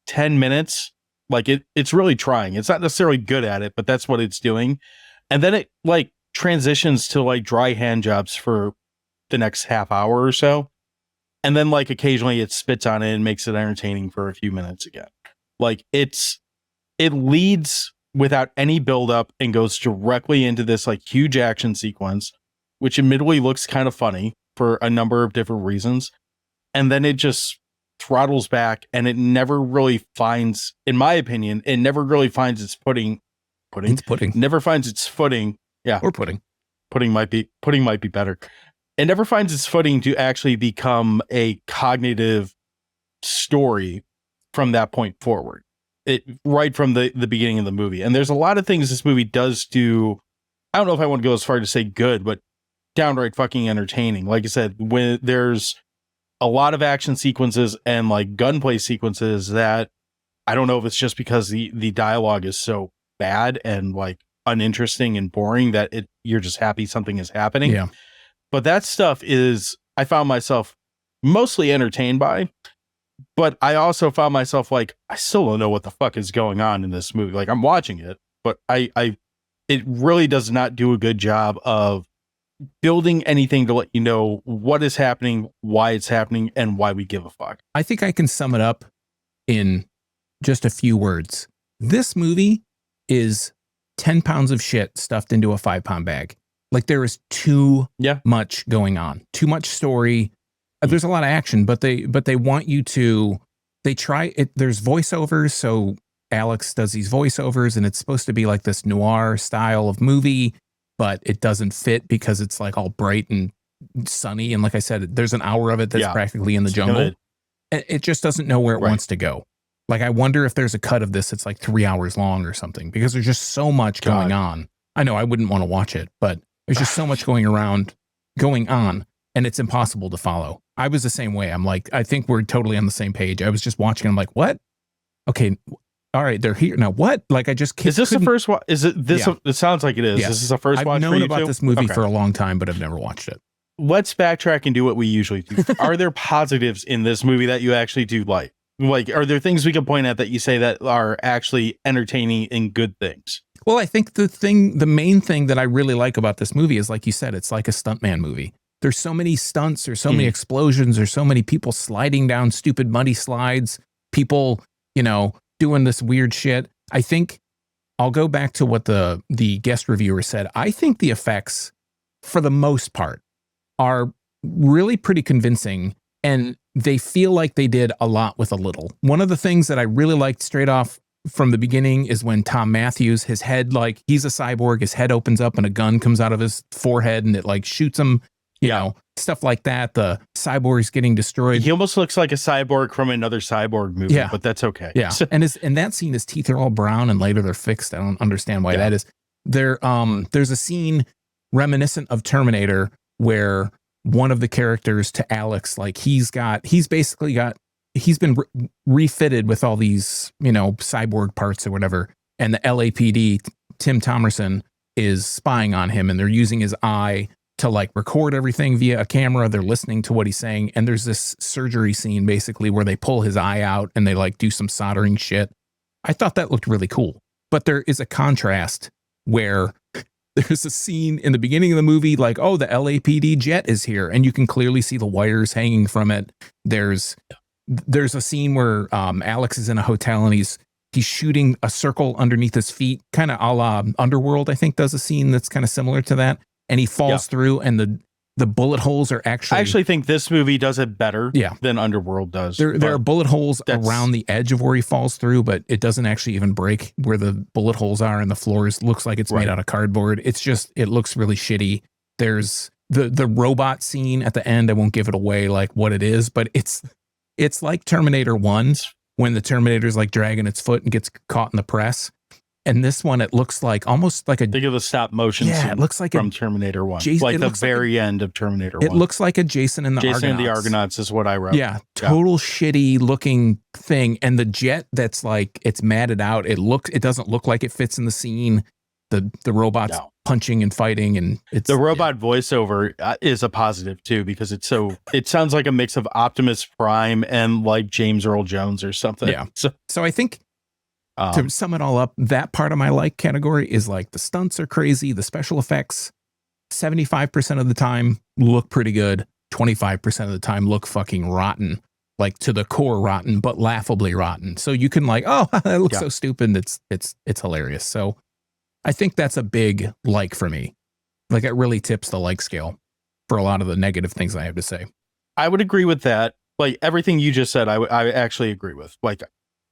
10 minutes. Like it's really trying. It's not necessarily good at it, but that's what it's doing. And then it like transitions to like dry hand jobs for the next half hour or so. And then like occasionally it spits on it and makes it entertaining for a few minutes again. Like it leads without any buildup and goes directly into this like huge action sequence, which admittedly looks kind of funny for a number of different reasons. And then it just throttles back and it never really finds, in my opinion, it never really finds its pudding. It's pudding. Never finds its footing. Yeah. Or pudding. Pudding might be better. it never finds its footing to actually become a cognitive story from that point forward. It right from the beginning of the movie. And there's a lot of things this movie does do. I don't know if I want to go as far to say good, but downright fucking entertaining. Like I said, when there's a lot of action sequences and like gunplay sequences that I don't know if it's just because the dialogue is so bad and like uninteresting and boring that you're just happy something is happening. Yeah. But that stuff is, I found myself mostly entertained by, but I also found myself like, I still don't know what the fuck is going on in this movie. Like I'm watching it, but it really does not do a good job of building anything to let you know what is happening, why it's happening, and why we give a fuck. I think I can sum it up in just a few words. This movie is 10 pounds of shit stuffed into a 5-pound bag. Like there is too much going on, too much story. There's a lot of action, but they want you to, they try it. There's voiceovers. So Alex does these voiceovers and it's supposed to be like this noir style of movie, but it doesn't fit because it's like all bright and sunny. And like I said, there's an hour of it that's practically in the jungle. It just doesn't know where it wants to go. Like, I wonder if there's a cut of this that's like 3 hours long or something, because there's just so much going on. I know I wouldn't want to watch it, but there's just so much going on, and it's impossible to follow. I was the same way. I'm like, I think we're totally on the same page. I was just watching. I'm like, what? Okay. All right. They're here now. What? Like, I just Is this the first one? Is it this? Yeah. It sounds like it is. Yes. This is the first watch I've known for you about too? this movie for a long time, but I've never watched it. Let's backtrack and do what we usually do. Are there positives in this movie that you actually do like? Like, are there things we can point at that you say that are actually entertaining and good things? Well, I think the main thing that I really like about this movie is, like you said, it's like a stuntman movie. There's so many stunts, there's so many explosions, there's so many people sliding down stupid muddy slides, people, doing this weird shit. I think I'll go back to what the guest reviewer said. I think the effects, for the most part, are really pretty convincing, and they feel like they did a lot with a little. One of the things that I really liked straight off from the beginning is when Tom Matthews, his head, like, he's a cyborg, his head opens up and a gun comes out of his forehead and it like shoots him, you know, stuff like that. The cyborg's getting destroyed. He almost looks like a cyborg from another cyborg movie, but that's okay. Yeah. And in that scene, his teeth are all brown and later they're fixed. I don't understand why that is. There's a scene reminiscent of Terminator where one of the characters to Alex, like he's been refitted with all these, cyborg parts or whatever. And the LAPD, Tim Thomerson, is spying on him, and they're using his eye to like record everything via a camera. They're listening to what he's saying. And there's this surgery scene basically where they pull his eye out and they like do some soldering shit. I thought that looked really cool. But there is a contrast where there's a scene in the beginning of the movie, like, oh, the LAPD jet is here, and you can clearly see the wires hanging from it. There's a scene where Alex is in a hotel and he's shooting a circle underneath his feet, kind of a la Underworld, I think, does a scene that's kind of similar to that. And he falls through, and the bullet holes are actually... I actually think this movie does it better than Underworld does. There are bullet holes around the edge of where he falls through, but it doesn't actually even break where the bullet holes are, and the floor looks like it's made out of cardboard. It's just, it looks really shitty. There's the robot scene at the end. I won't give it away like what it is, but it's like Terminator 1, when the Terminator's like dragging its foot and gets caught in the press. And this one, it looks like almost like a... Think of the stop motion scene it looks like from Terminator 1. Jason, like the very end of Terminator 1. It looks like a Jason and the Argonauts. Jason and the Argonauts is what I wrote. Yeah, total shitty looking thing. And the jet that's like, it's matted out. It doesn't look like it fits in the scene. The robot's punching and fighting, and it's... The robot voiceover is a positive too, because it sounds like a mix of Optimus Prime and like James Earl Jones or something. Yeah. So I think... to sum it all up, that part of my like category is like the stunts are crazy. The special effects, 75% of the time look pretty good. 25% of the time look fucking rotten, like to the core rotten, but laughably rotten. So you can like, oh, that looks so stupid. It's hilarious. So I think that's a big like for me. Like it really tips the like scale for a lot of the negative things I have to say. I would agree with that. Like everything you just said, I actually agree with. Like,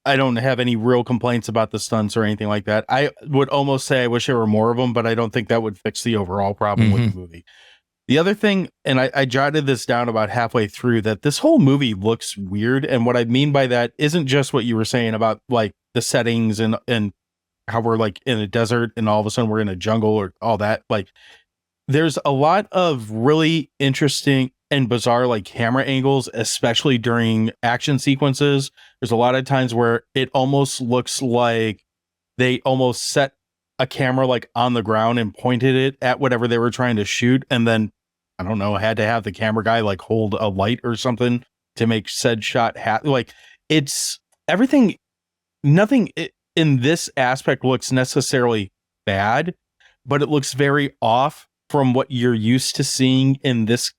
I don't have any real complaints about the stunts or anything like that. I would almost say I wish there were more of them, but I don't think that would fix the overall problem with the movie. The other thing, and I jotted this down about halfway through, that this whole movie looks weird. And what I mean by that isn't just what you were saying about like the settings and how we're like in a desert and all of a sudden we're in a jungle or all that. Like there's a lot of really interesting and bizarre like camera angles, especially during action sequences. There's a lot of times where it almost looks like they almost set a camera like on the ground and pointed it at whatever they were trying to shoot. And then, I don't know, had to have the camera guy like hold a light or something to make said shot like it's everything. Nothing in this aspect looks necessarily bad, but it looks very off from what you're used to seeing in this,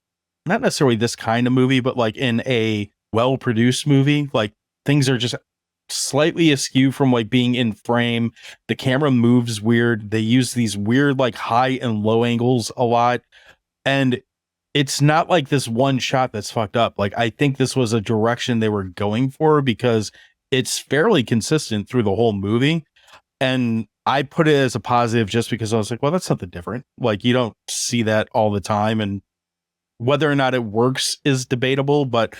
not necessarily this kind of movie, but like in a well-produced movie. Like things are just slightly askew from like being in frame. The camera moves weird. They use these weird like high and low angles a lot. And it's not like this one shot that's fucked up. Like I think this was a direction they were going for because it's fairly consistent through the whole movie. And I put it as a positive just because I was like, well, that's something different. Like you don't see that all the time. And whether or not it works is debatable, but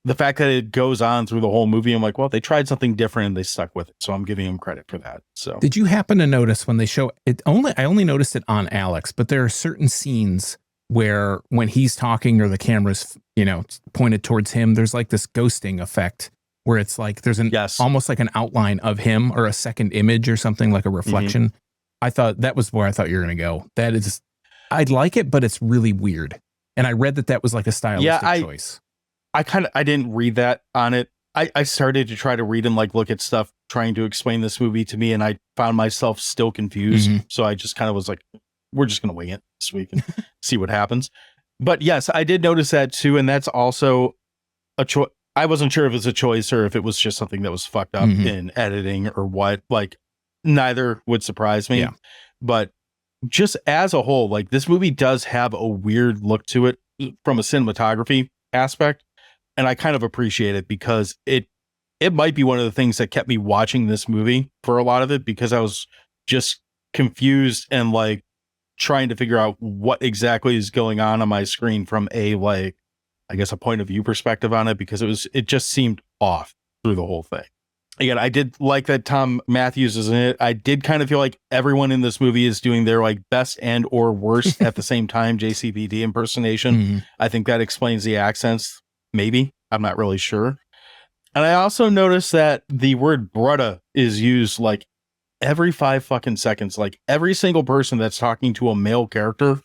the fact that it goes on through the whole movie, I'm like, well, they tried something different and they stuck with it. So I'm giving them credit for that. So did you happen to notice when they show it I only noticed it on Alex, but there are certain scenes where when he's talking or the camera's, pointed towards him, there's like this ghosting effect where it's like there's almost like an outline of him or a second image or something like a reflection. Mm-hmm. I thought that was where I thought you were going to go. That is, I'd like it, but it's really weird. And I read that was like a stylistic choice. I didn't read that on it. I started to try to read and like look at stuff trying to explain this movie to me, and I found myself still confused. Mm-hmm. So I just kind of was like, we're just going to wing it this week and see what happens. But yes, I did notice that too. And that's also a choice. I wasn't sure if it was a choice or if it was just something that was fucked up in editing or what. Like neither would surprise me. Yeah. But just as a whole, like this movie does have a weird look to it from a cinematography aspect. And I kind of appreciate it because it might be one of the things that kept me watching this movie for a lot of it, because I was just confused and like trying to figure out what exactly is going on my screen from a, like, I guess a point of view perspective on it, because it just seemed off through the whole thing. Again, I did like that Tom Matthews is in it. I did kind of feel like everyone in this movie is doing their like best and or worst at the same time JCVD impersonation. Mm-hmm. I think that explains the accents. Maybe. I'm not really sure. And I also noticed that the word brudda is used like every 5 fucking seconds. Like every single person that's talking to a male character,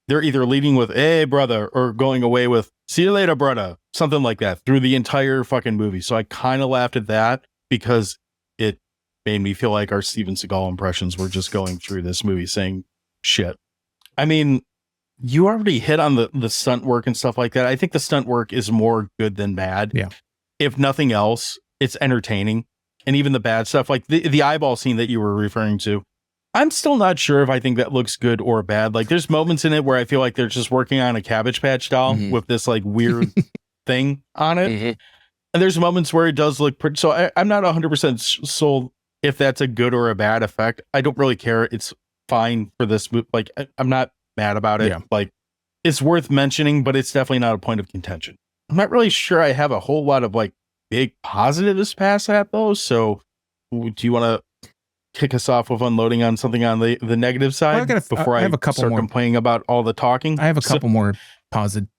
they're either leading with, hey, brother, or going away with, see you later, brudda. Something like that through the entire fucking movie. So I kind of laughed at that because it made me feel like our Steven Seagal impressions were just going through this movie saying shit. I mean, you already hit on the stunt work and stuff like that. I think the stunt work is more good than bad. Yeah. If nothing else, it's entertaining. And even the bad stuff, like the eyeball scene that you were referring to, I'm still not sure if I think that looks good or bad. Like there's moments in it where I feel like they're just working on a Cabbage Patch doll with this like weird thing on it. Mm-hmm. And there's moments where it does look pretty. So I'm not 100% sold if that's a good or a bad effect. I don't really care. It's fine for this movie. Like I'm not mad about it. Yeah. Like it's worth mentioning, but it's definitely not a point of contention. I'm not really sure I have a whole lot of like big positives past that though. So do you want to kick us off with unloading on something on the negative side before I have a couple start more complaining about all the talking? I have a couple more positive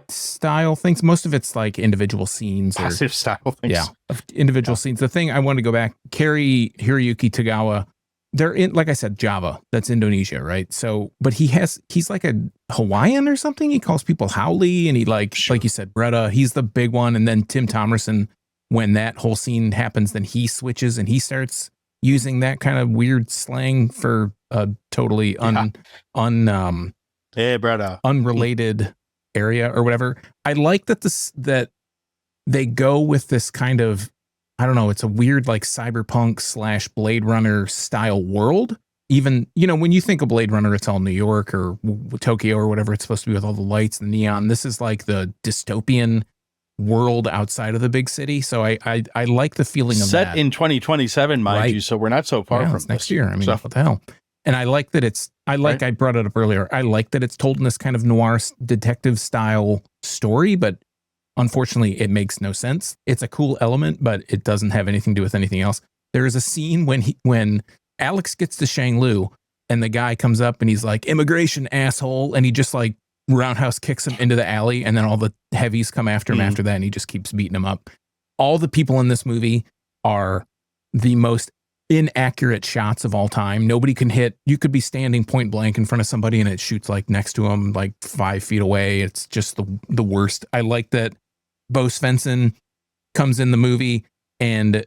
style things. Most of it's like individual scenes. Passive style things. Yeah. Individual scenes. The thing I want to go back, Cary-Hiroyuki Tagawa, they're in, like I said, Java. That's Indonesia, right? So, but he's like a Hawaiian or something. He calls people Howley, and he like you said, Bretta. He's the big one. And then Tim Thomerson, when that whole scene happens, then he switches and he starts using that kind of weird slang for a totally hey, Bretta, unrelated area or whatever. I like that they go with this kind of, I don't know, it's a weird like cyberpunk / Blade Runner style world. Even, when you think of Blade Runner, it's all New York or Tokyo or whatever it's supposed to be with all the lights and neon. This is like the dystopian world outside of the big city. So I like the feeling of set that. In 2027, mind you. So we're not so far from next year. I mean, what the hell? And I like that I brought it up earlier. I like that it's told in this kind of noir detective style story, but unfortunately it makes no sense. It's a cool element, but it doesn't have anything to do with anything else. There is a scene when Alex gets to Shang-Lu and the guy comes up and he's like, immigration asshole. And he just like roundhouse kicks him into the alley. And then all the heavies come after him after that. And he just keeps beating him up. All the people in this movie are the most inaccurate shots of all time. Nobody can hit. You could be standing point blank in front of somebody and it shoots like next to them, like 5 feet away. It's just the worst. I like that Bo Svensson comes in the movie and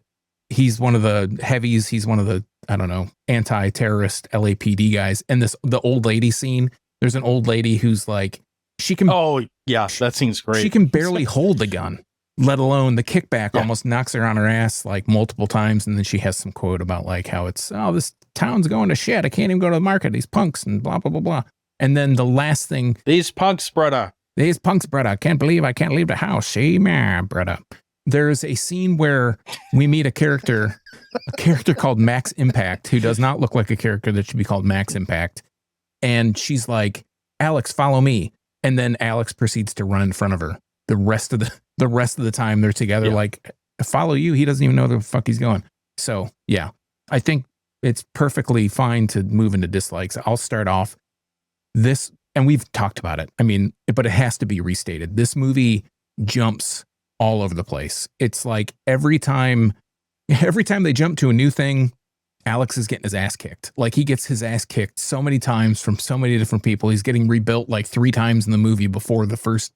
he's one of the heavies. He's one of the, I don't know, anti-terrorist LAPD guys. And the old lady scene, there's an old lady who's like, she can. Oh yeah, that seems great. She can barely hold the gun, let alone the kickback almost knocks her on her ass like multiple times. And then she has some quote about like how it's, oh, this town's going to shit. I can't even go to the market. These punks and blah, blah, blah, blah. And then the last thing. These punks, brother. Can't believe I can't leave the house. See, man, brother. There's a scene where we meet a character called Max Impact, who does not look like a character that should be called Max Impact. And she's like, Alex, follow me. And then Alex proceeds to run in front of her. The rest of the time they're together, like, follow you. He doesn't even know where the fuck he's going. So yeah, I think it's perfectly fine to move into dislikes. I'll start off this, and we've talked about it. I mean, but it has to be restated. This movie jumps all over the place. It's like every time they jump to a new thing, Alex is getting his ass kicked. Like he gets his ass kicked so many times from so many different people. He's getting rebuilt like 3 times in the movie before the first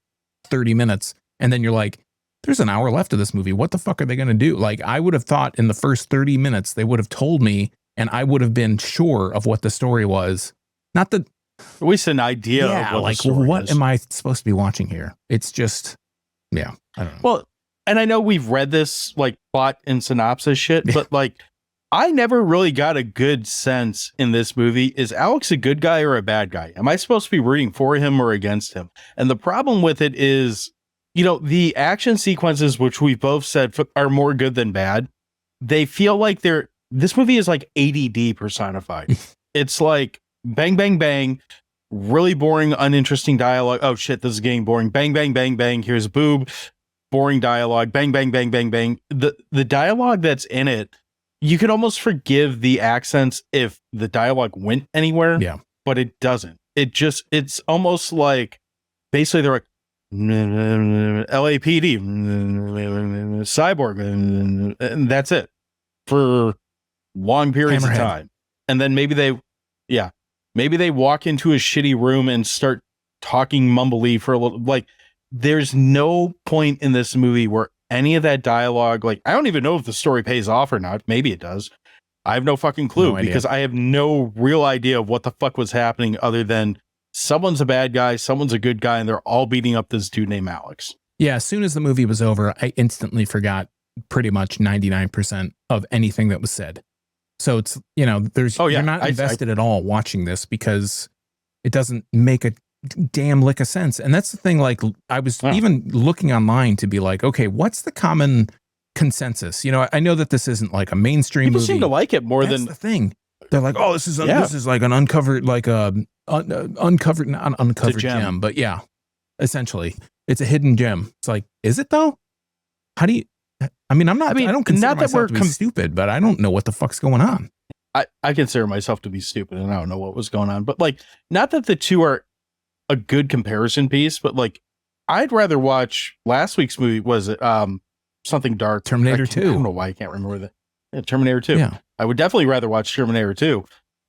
30 minutes. And then you're like, there's an hour left of this movie. What the fuck are they going to do? Like I would have thought in the first 30 minutes, they would have told me and I would have been sure of what the story was. Not that at least an idea of what am I supposed to be watching here? It's just, I don't know. Well, and I know we've read this like plot and synopsis shit, but like I never really got a good sense in this movie. Is Alex a good guy or a bad guy? Am I supposed to be rooting for him or against him? And the problem with it is, the action sequences, which we've both said are more good than bad. They feel like this movie is like ADD personified. It's like bang, bang, bang, really boring, uninteresting dialogue. Oh shit, this is getting boring. Bang, bang, bang, bang. Here's a boob. Boring dialogue. Bang, bang, bang, bang, bang. The dialogue that's in it, you could almost forgive the accents if the dialogue went anywhere. Yeah. But it doesn't. It's almost like basically they're like LAPD, cyborg, and that's it for long periods of time. And then maybe they walk into a shitty room and start talking mumbly for a little. Like there's no point in this movie where any of that dialogue, like I don't even know if the story pays off or not. Maybe it does. I have no fucking clue because I have no real idea of what the fuck was happening other than someone's a bad guy, someone's a good guy, and they're all beating up this dude named Alex. Yeah, as soon as the movie was over, I instantly forgot pretty much 99% of anything that was said. So it's, you're not invested at all watching this because it doesn't make a damn lick of sense. And that's the thing, like I was even looking online to be like, okay, what's the common consensus? I know that this isn't like a mainstream People movie. seem to like it more than the thing. They're like, oh, this is like an uncovered, like not uncovered gem, but yeah, essentially it's a hidden gem. It's like, is it though? How do you? I don't consider myself to be stupid, but I don't know what the fuck's going on. I consider myself to be stupid, and I don't know what was going on. But like, not that the two are a good comparison piece, but like, I'd rather watch last week's movie. Was it something dark? Terminator 2. I don't know why I can't remember that. Yeah, Terminator 2. Yeah. I would definitely rather watch Terminator 2.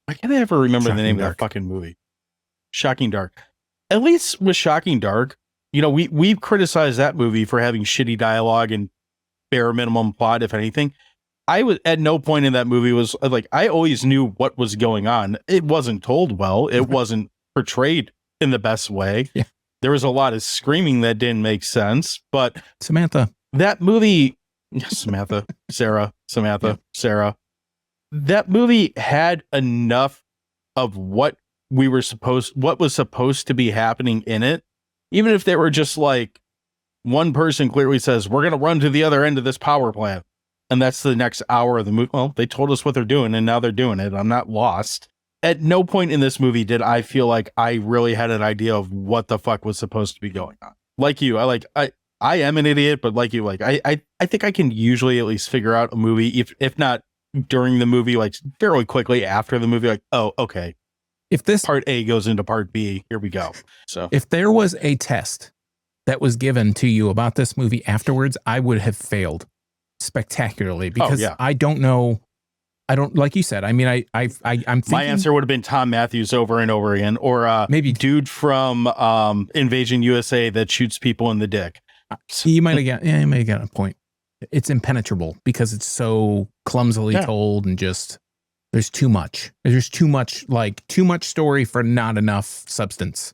I can't ever remember the name of that fucking movie. Shocking Dark. At least with Shocking Dark, we've criticized that movie for having shitty dialogue and bare minimum plot, if anything. I was at no point in that movie was like, I always knew what was going on. It wasn't told well. It wasn't portrayed in the best way. Yeah. There was a lot of screaming that didn't make sense, but that movie, Sarah, that movie had enough of what was supposed to be happening in it. Even if they were just like, one person clearly says, we're going to run to the other end of this power plant. And that's the next hour of the movie. Well, they told us what they're doing and now they're doing it. I'm not lost. at no point in this movie did I feel like I really had an idea of what the fuck was supposed to be going on. Like you, I am an idiot, but like you, like I think I can usually at least figure out a movie, if not during the movie, like fairly quickly after the movie, like, oh, okay. If this part A goes into part B, here we go. So if there was a test that was given to you about this movie afterwards, I would have failed spectacularly because I don't know. I don't, like you said, I mean, I'm thinking my answer would have been Tom Matthews over and over again, or maybe dude from Invasion USA that shoots people in the dick. You might have got a point. It's impenetrable because it's so clumsily told and just there's too much. There's too much story for not enough substance.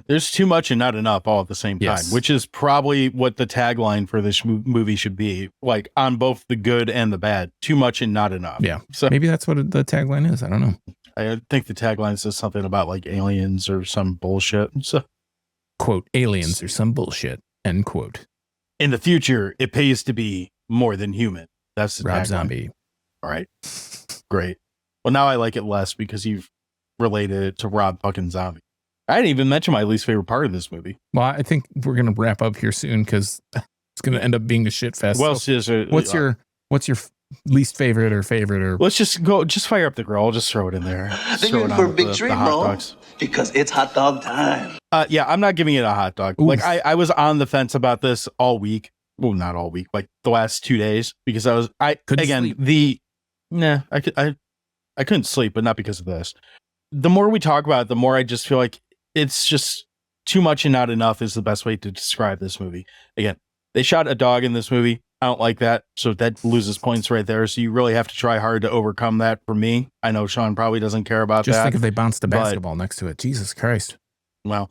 There's too much and not enough all at the same time, which is probably what the tagline for this movie should be, like on both the good and the bad. Too much and not enough. Yeah. So maybe that's what the tagline is. I don't know. I think the tagline says something about like aliens or some bullshit. So, quote, aliens or some bullshit, end quote. In the future, it pays to be more than human. That's the Rob tagline. Zombie. All right. Great. Well, now I like it less because you've related it to Rob fucking Zombie. I didn't even mention my least favorite part of this movie. Well, I think we're going to wrap up here soon because it's going to end up being a shit fest. Well, so what's your least favorite or favorite? Or let's just fire up the grill. I'll just throw it in there. They're for a big treat, bro. Because it's hot dog time. Yeah, I'm not giving it a hot dog. Oof. Like I was on the fence about this all week. Well, not all week, like the last 2 days, because I couldn't sleep, but not because of this. The more we talk about it, the more I just feel like it's just too much and not enough is the best way to describe this movie. Again, they shot a dog in this movie. I don't like that. So that loses points right there. So you really have to try hard to overcome that for me. I know Sean probably doesn't care about that. Just think if they bounced a basketball next to it. Jesus Christ. Well,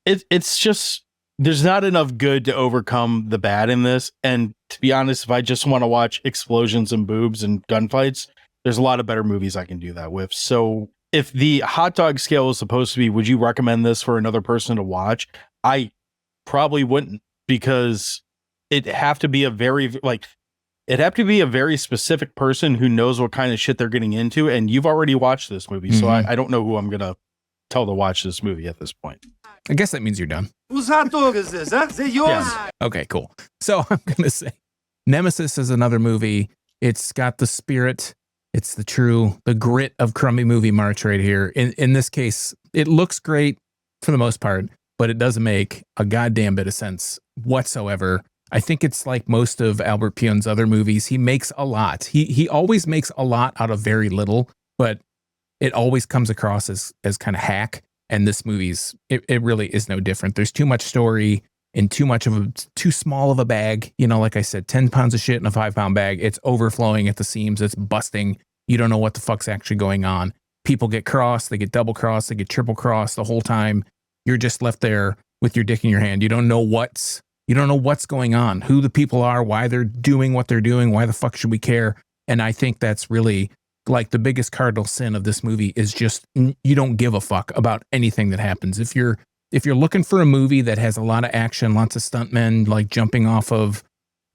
it's just, there's not enough good to overcome the bad in this. And to be honest, if I just want to watch explosions and boobs and gunfights, there's a lot of better movies I can do that with. So if the hot dog scale is supposed to be, would you recommend this for another person to watch? I probably wouldn't, because it'd have to be a very specific person who knows what kind of shit they're getting into. And you've already watched this movie. So I don't know who I'm going to tell to watch this movie at this point. I guess that means you're done. Whose hot dog is this? Huh? Is it yours? Yeah. Okay, cool. So I'm going to say Nemesis is another movie. It's got the spirit. It's the grit of Crummy Movie March right here. In this case, it looks great for the most part, but it doesn't make a goddamn bit of sense whatsoever. I think it's like most of Albert Pyun's other movies. He makes a lot. He always makes a lot out of very little, but it always comes across as kind of hack. And this movie's, it really is no different. There's too much story in too small of a bag. You know, like I said, 10 pounds of shit in a 5-pound bag. It's overflowing at the seams. It's busting. You don't know what the fuck's actually going on. People get crossed. They get double crossed. They get triple crossed the whole time. You're just left there with your dick in your hand. You don't know what's going on, who the people are, why they're doing what they're doing. Why the fuck should we care? And I think that's really like the biggest cardinal sin of this movie is just you don't give a fuck about anything that happens. If you're looking for a movie that has a lot of action, lots of stuntmen like jumping off of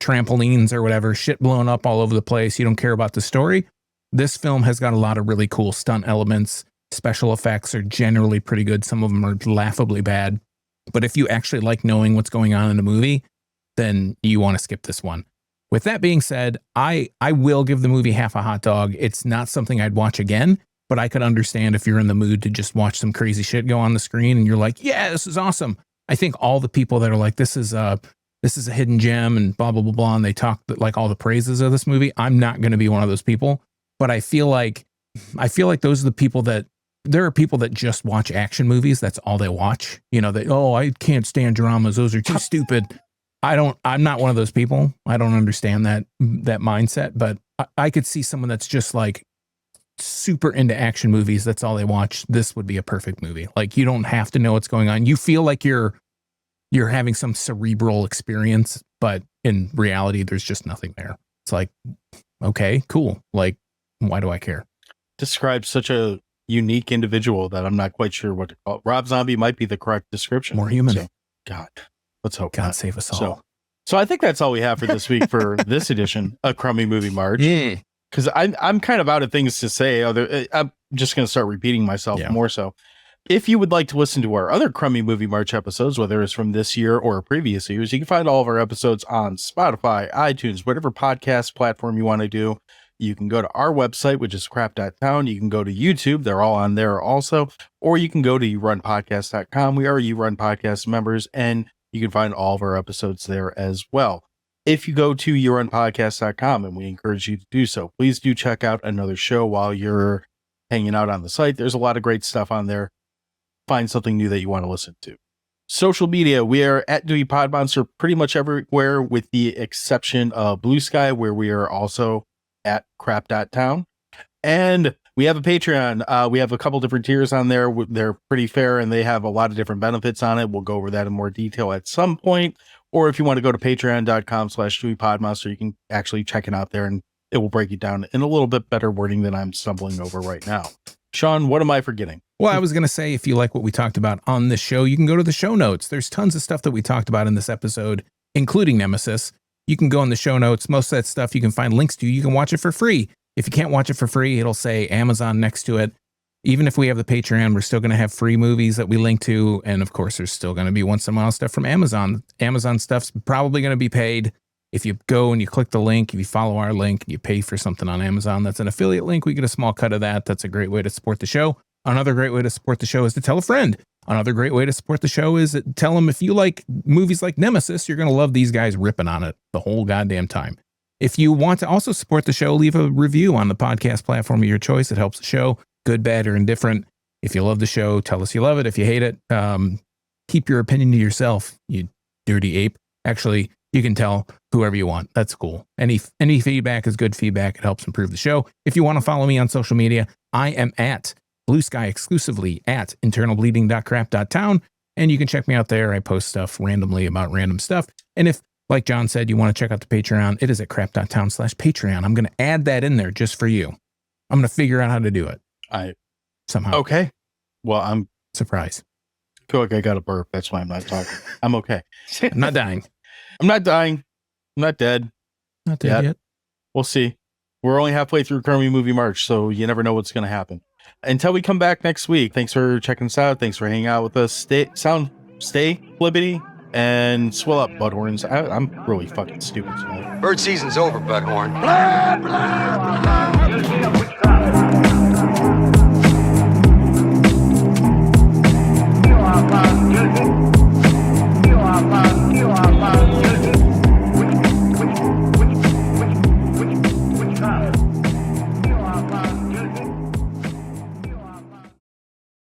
trampolines or whatever, shit blowing up all over the place, you don't care about the story. This film has got a lot of really cool stunt elements. Special effects are generally pretty good. Some of them are laughably bad. But if you actually like knowing what's going on in a movie, then you want to skip this one. With that being said, I will give the movie half a hot dog. It's not something I'd watch again, but I could understand if you're in the mood to just watch some crazy shit go on the screen and you're like, yeah, this is awesome. I think all the people that are like, this is a hidden gem and blah, blah, blah, blah, and they talk like all the praises of this movie. I'm not going to be one of those people, but I feel like those are the people that, there are people that just watch action movies. That's all they watch. You know, I can't stand dramas. Those are too stupid. I'm not one of those people. I don't understand that mindset, but I could see someone that's just like super into action movies. That's all they watch. This would be a perfect movie. Like you don't have to know what's going on. You feel like you're having some cerebral experience, but in reality, there's just nothing there. It's like, okay, cool. Like, why do I care? Describes such a unique individual that I'm not quite sure what to call. Rob Zombie might be the correct description. More human. So, God, let's hope God not. save us all. So I think that's all we have for this week for this edition of Crummy Movie March. because I'm kind of out of things to say. I'm just going to start repeating myself more so. If you would like to listen to our other Crummy Movie March episodes, whether it's from this year or previous years, you can find all of our episodes on Spotify, iTunes, whatever podcast platform you want to do. You can go to our website, which is crap.town. You can go to YouTube. They're all on there also. Or you can go to yourunpodcast.com. We are You Run Podcast members, and you can find all of our episodes there as well. If you go to yourunpodcast.com, and we encourage you to do so, please do check out another show while you're hanging out on the site. There's a lot of great stuff on there. Find something new that you want to listen to. Social media, we are at Dewey Podmonster pretty much everywhere with the exception of Blue Sky, where we are also at crap.town. And we have a Patreon. We have a couple different tiers on there. They're pretty fair and they have a lot of different benefits on it. We'll go over that in more detail at some point. Or if you want to go to patreon.com/DeweyPodmonster, you can actually check it out there and it will break it down in a little bit better wording than I'm stumbling over right now. Sean, what am I forgetting? Well, I was going to say, if you like what we talked about on this show, you can go to the show notes. There's tons of stuff that we talked about in this episode, including Nemesis. You can go in the show notes. Most of that stuff you can find links to. You can watch it for free. If you can't watch it for free, it'll say Amazon next to it. Even if we have the Patreon, we're still going to have free movies that we link to. And of course, there's still going to be once in a while stuff from Amazon. Amazon stuff's probably going to be paid. If you go and you click the link, if you follow our link, and you pay for something on Amazon, that's an affiliate link. We get a small cut of that. That's a great way to support the show. Another great way to support the show is to tell a friend. Another great way to support the show is to tell them if you like movies like Nemesis, you're going to love these guys ripping on it the whole goddamn time. If you want to also support the show, leave a review on the podcast platform of your choice. It helps the show, good, bad, or indifferent. If you love the show, tell us you love it. If you hate it, keep your opinion to yourself, you dirty ape. Actually, you can tell whoever you want. That's cool. Any feedback is good feedback. It helps improve the show. If you want to follow me on social media, I am at Blue Sky exclusively at internalbleeding.crap.town. And you can check me out there. I post stuff randomly about random stuff. And if, like John said, you want to check out the Patreon, it is at crap.town/Patreon. I'm going to add that in there just for you. I'm going to figure out how to do it. Somehow. Okay. Well, I'm surprised. I feel like I got a burp. That's why I'm not talking. I'm okay. I'm not dying. I'm not dying. I'm not dead. Not dead yet. We'll see. We're only halfway through Crummy Movie March, so you never know what's going to happen. Until we come back next week, thanks for checking us out. Thanks for hanging out with us. Stay flibbity, and swell up, Butthorns. I'm really fucking stupid tonight. Bird season's over, Butthorn. Blah, blah, blah.